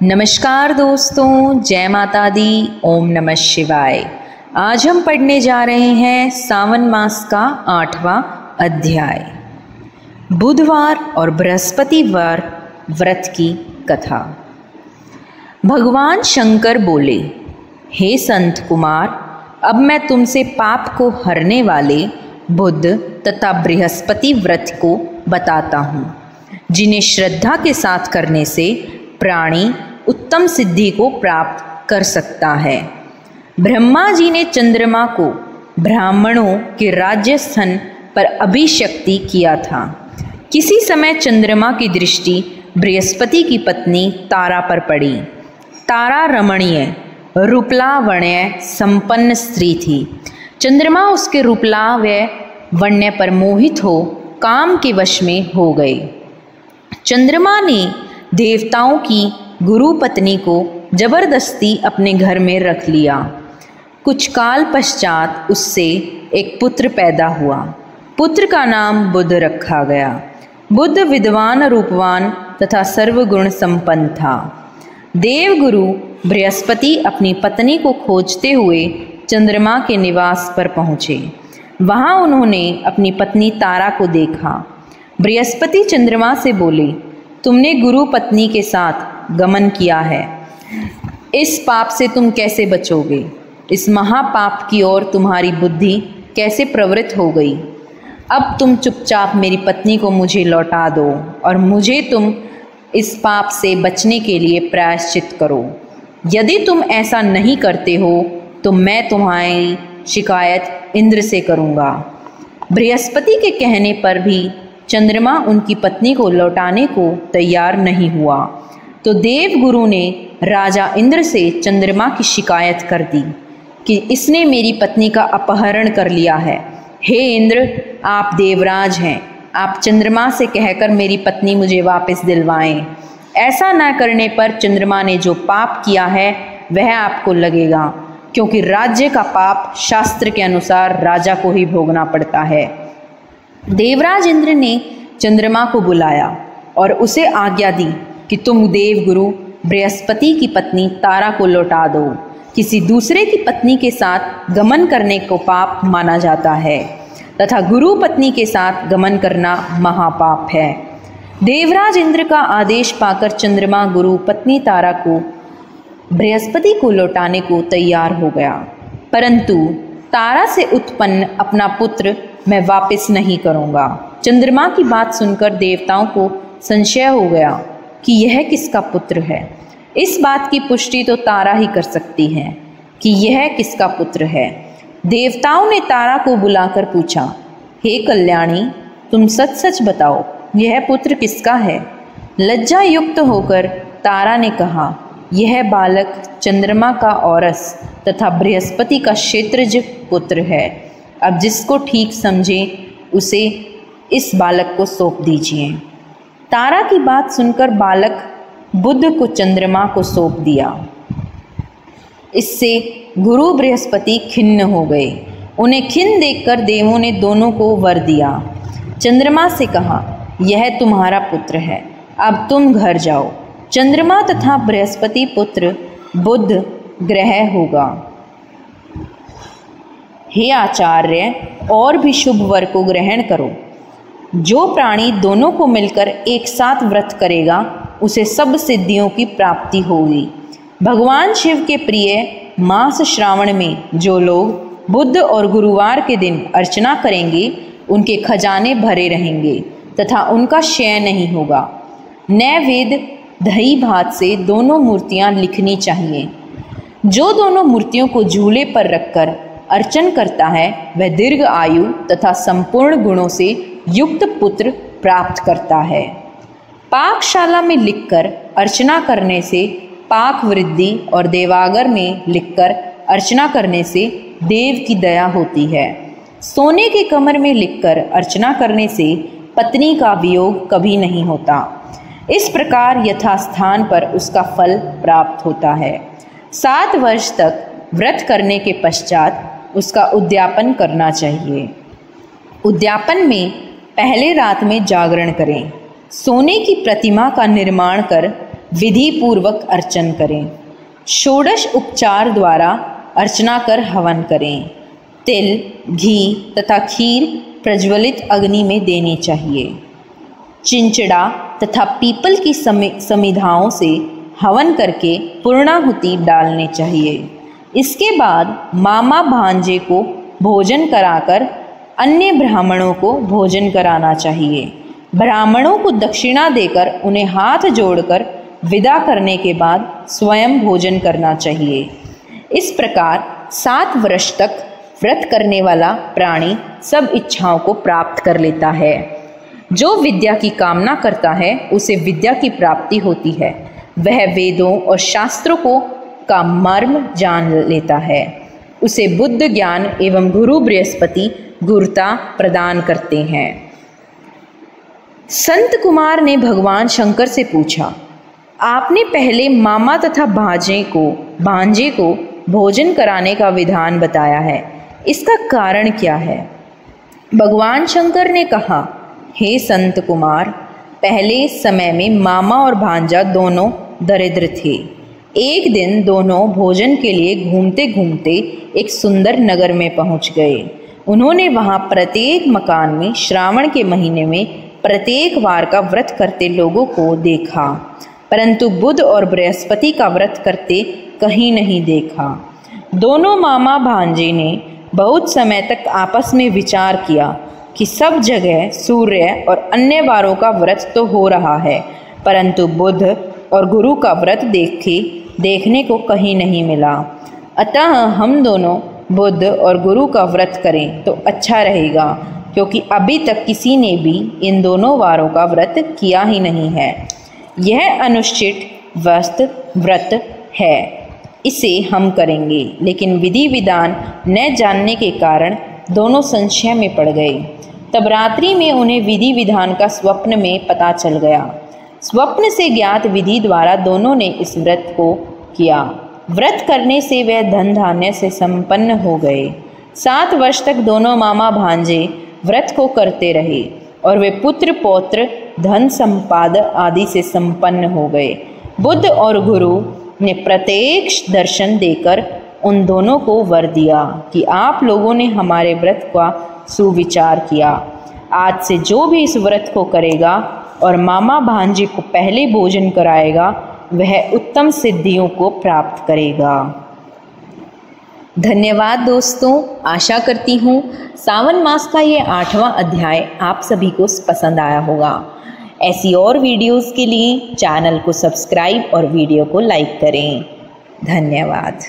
नमस्कार दोस्तों, जय माता दी, ओम नमः शिवाय। आज हम पढ़ने जा रहे हैं सावन मास का 8वां अध्याय, बुधवार और बृहस्पतिवार व्रत की कथा। भगवान शंकर बोले, हे संत कुमार, अब मैं तुमसे पाप को हरने वाले बुध तथा बृहस्पति व्रत को बताता हूँ, जिन्हें श्रद्धा के साथ करने से प्राणी उत्तम सिद्धि को प्राप्त कर सकता है। ब्रह्मा जी ने चंद्रमा को ब्राह्मणों के राज्य स्थान पर अभिषिक्त किया था। किसी समय चंद्रमा की दृष्टि बृहस्पति की पत्नी तारा पर पड़ी। तारा रमणीय रूपलावण्य संपन्न स्त्री थी। चंद्रमा उसके रूपलावण्य वण्य पर मोहित हो काम के वश में हो गए। चंद्रमा ने देवताओं की गुरु पत्नी को जबरदस्ती अपने घर में रख लिया। कुछ काल पश्चात उससे एक पुत्र पैदा हुआ। पुत्र का नाम बुध रखा गया। बुध विद्वान, रूपवान तथा सर्वगुण संपन्न था। देवगुरु बृहस्पति अपनी पत्नी को खोजते हुए चंद्रमा के निवास पर पहुँचे। वहाँ उन्होंने अपनी पत्नी तारा को देखा। बृहस्पति चंद्रमा से बोले, तुमने गुरु पत्नी के साथ गमन किया है, इस पाप से तुम कैसे बचोगे? इस महापाप की ओर तुम्हारी बुद्धि कैसे प्रवृत्त हो गई? अब तुम चुपचाप मेरी पत्नी को मुझे लौटा दो और मुझे तुम इस पाप से बचने के लिए प्रायश्चित करो। यदि तुम ऐसा नहीं करते हो तो मैं तुम्हारी शिकायत इंद्र से करूँगा। बृहस्पति के कहने पर भी चंद्रमा उनकी पत्नी को लौटाने को तैयार नहीं हुआ, तो देवगुरु ने राजा इंद्र से चंद्रमा की शिकायत कर दी कि इसने मेरी पत्नी का अपहरण कर लिया है। हे इंद्र, आप देवराज हैं, आप चंद्रमा से कहकर मेरी पत्नी मुझे वापस दिलवाएं। ऐसा न करने पर चंद्रमा ने जो पाप किया है वह आपको लगेगा, क्योंकि राज्य का पाप शास्त्र के अनुसार राजा को ही भोगना पड़ता है। देवराज इंद्र ने चंद्रमा को बुलाया और उसे आज्ञा दी कि तुम देवगुरु बृहस्पति की पत्नी तारा को लौटा दो। किसी दूसरे की पत्नी के साथ गमन करने को पाप माना जाता है तथा गुरु पत्नी के साथ गमन करना महापाप है। देवराज इंद्र का आदेश पाकर चंद्रमा गुरु पत्नी तारा को बृहस्पति को लौटाने को तैयार हो गया, परंतु तारा से उत्पन्न अपना पुत्र मैं वापस नहीं करूँगा। चंद्रमा की बात सुनकर देवताओं को संशय हो गया कि यह किसका पुत्र है। इस बात की पुष्टि तो तारा ही कर सकती है कि यह किसका पुत्र है। देवताओं ने तारा को बुलाकर पूछा, हे कल्याणी, तुम सच सच बताओ, यह पुत्र किसका है? लज्जा युक्त होकर तारा ने कहा, यह बालक चंद्रमा का औरस तथा बृहस्पति का क्षेत्रज पुत्र है। अब जिसको ठीक समझे उसे इस बालक को सौंप दीजिए। तारा की बात सुनकर बालक बुध को चंद्रमा को सौंप दिया। इससे गुरु बृहस्पति खिन्न हो गए। उन्हें खिन्न देखकर देवों ने दोनों को वर दिया। चंद्रमा से कहा, यह तुम्हारा पुत्र है, अब तुम घर जाओ। चंद्रमा तथा बृहस्पति पुत्र बुध ग्रह होगा। हे आचार्य, और भी शुभ वर को ग्रहण करो। जो प्राणी दोनों को मिलकर एक साथ व्रत करेगा उसे सब सिद्धियों की प्राप्ति होगी। भगवान शिव के प्रिय मास श्रावण में जो लोग बुध और गुरुवार के दिन अर्चना करेंगे उनके खजाने भरे रहेंगे तथा उनका क्षय नहीं होगा। नैवेद्य दही भात से दोनों मूर्तियां लिखनी चाहिए। जो दोनों मूर्तियों को झूले पर रखकर अर्चन करता है वह दीर्घ आयु तथा संपूर्ण गुणों से युक्त पुत्र प्राप्त करता है। पाकशाला में लिखकर अर्चना करने से पाक वृद्धि और देवागर में लिखकर अर्चना करने से देव की दया होती है। सोने के कमर में लिखकर अर्चना करने से पत्नी का वियोग कभी नहीं होता। इस प्रकार यथास्थान पर उसका फल प्राप्त होता है। 7 वर्ष तक व्रत करने के पश्चात उसका उद्यापन करना चाहिए। उद्यापन में पहले रात में जागरण करें। सोने की प्रतिमा का निर्माण कर विधि पूर्वक अर्चन करें। षोडश उपचार द्वारा अर्चना कर हवन करें। तिल, घी तथा खीर प्रज्वलित अग्नि में देनी चाहिए। चिंचड़ा तथा पीपल की समिधाओं से हवन करके पूर्णाहुति डालनी चाहिए। इसके बाद मामा भांजे को भोजन कराकर अन्य ब्राह्मणों को भोजन कराना चाहिए। ब्राह्मणों को दक्षिणा देकर उन्हें हाथ जोड़कर विदा करने के बाद स्वयं भोजन करना चाहिए। इस प्रकार 7 वर्ष तक व्रत करने वाला प्राणी सब इच्छाओं को प्राप्त कर लेता है। जो विद्या की कामना करता है उसे विद्या की प्राप्ति होती है। वह वेदों और शास्त्रों का मर्म जान लेता है। उसे बुद्ध ज्ञान एवं गुरु बृहस्पति गुरुता प्रदान करते हैं। संत कुमार ने भगवान शंकर से पूछा, आपने पहले मामा तथा भांजे को भोजन कराने का विधान बताया है, इसका कारण क्या है? भगवान शंकर ने कहा, हे संत कुमार, पहले समय में मामा और भांजा दोनों दरिद्र थे। एक दिन दोनों भोजन के लिए घूमते घूमते एक सुंदर नगर में पहुंच गए। उन्होंने वहां प्रत्येक मकान में श्रावण के महीने में प्रत्येक वार का व्रत करते लोगों को देखा, परंतु बुध और बृहस्पति का व्रत करते कहीं नहीं देखा। दोनों मामा भांजे ने बहुत समय तक आपस में विचार किया कि सब जगह सूर्य और अन्य वारों का व्रत तो हो रहा है, परंतु बुध और गुरु का व्रत देखने को कहीं नहीं मिला। अतः हम दोनों बुध और गुरु का व्रत करें तो अच्छा रहेगा, क्योंकि अभी तक किसी ने भी इन दोनों वारों का व्रत किया ही नहीं है। यह अनुष्ठित व्रत है, इसे हम करेंगे। लेकिन विधि विधान न जानने के कारण दोनों संशय में पड़ गए। तब रात्रि में उन्हें विधि विधान का स्वप्न में पता चल गया। स्वप्न से ज्ञात विधि द्वारा दोनों ने इस व्रत को किया। व्रत करने से वे धन धान्य से संपन्न हो गए। 7 वर्ष तक दोनों मामा भांजे व्रत को करते रहे और वे पुत्र पौत्र धन संपाद आदि से संपन्न हो गए। बुद्ध और गुरु ने प्रत्येक दर्शन देकर उन दोनों को वर दिया कि आप लोगों ने हमारे व्रत का सुविचार किया। आज से जो भी इस व्रत को करेगा और मामा भांजे को पहले भोजन कराएगा, वह उत्तम सिद्धियों को प्राप्त करेगा। धन्यवाद दोस्तों। आशा करती हूँ सावन मास का ये 8वां अध्याय आप सभी को पसंद आया होगा। ऐसी और वीडियोस के लिए चैनल को सब्सक्राइब और वीडियो को लाइक करें। धन्यवाद।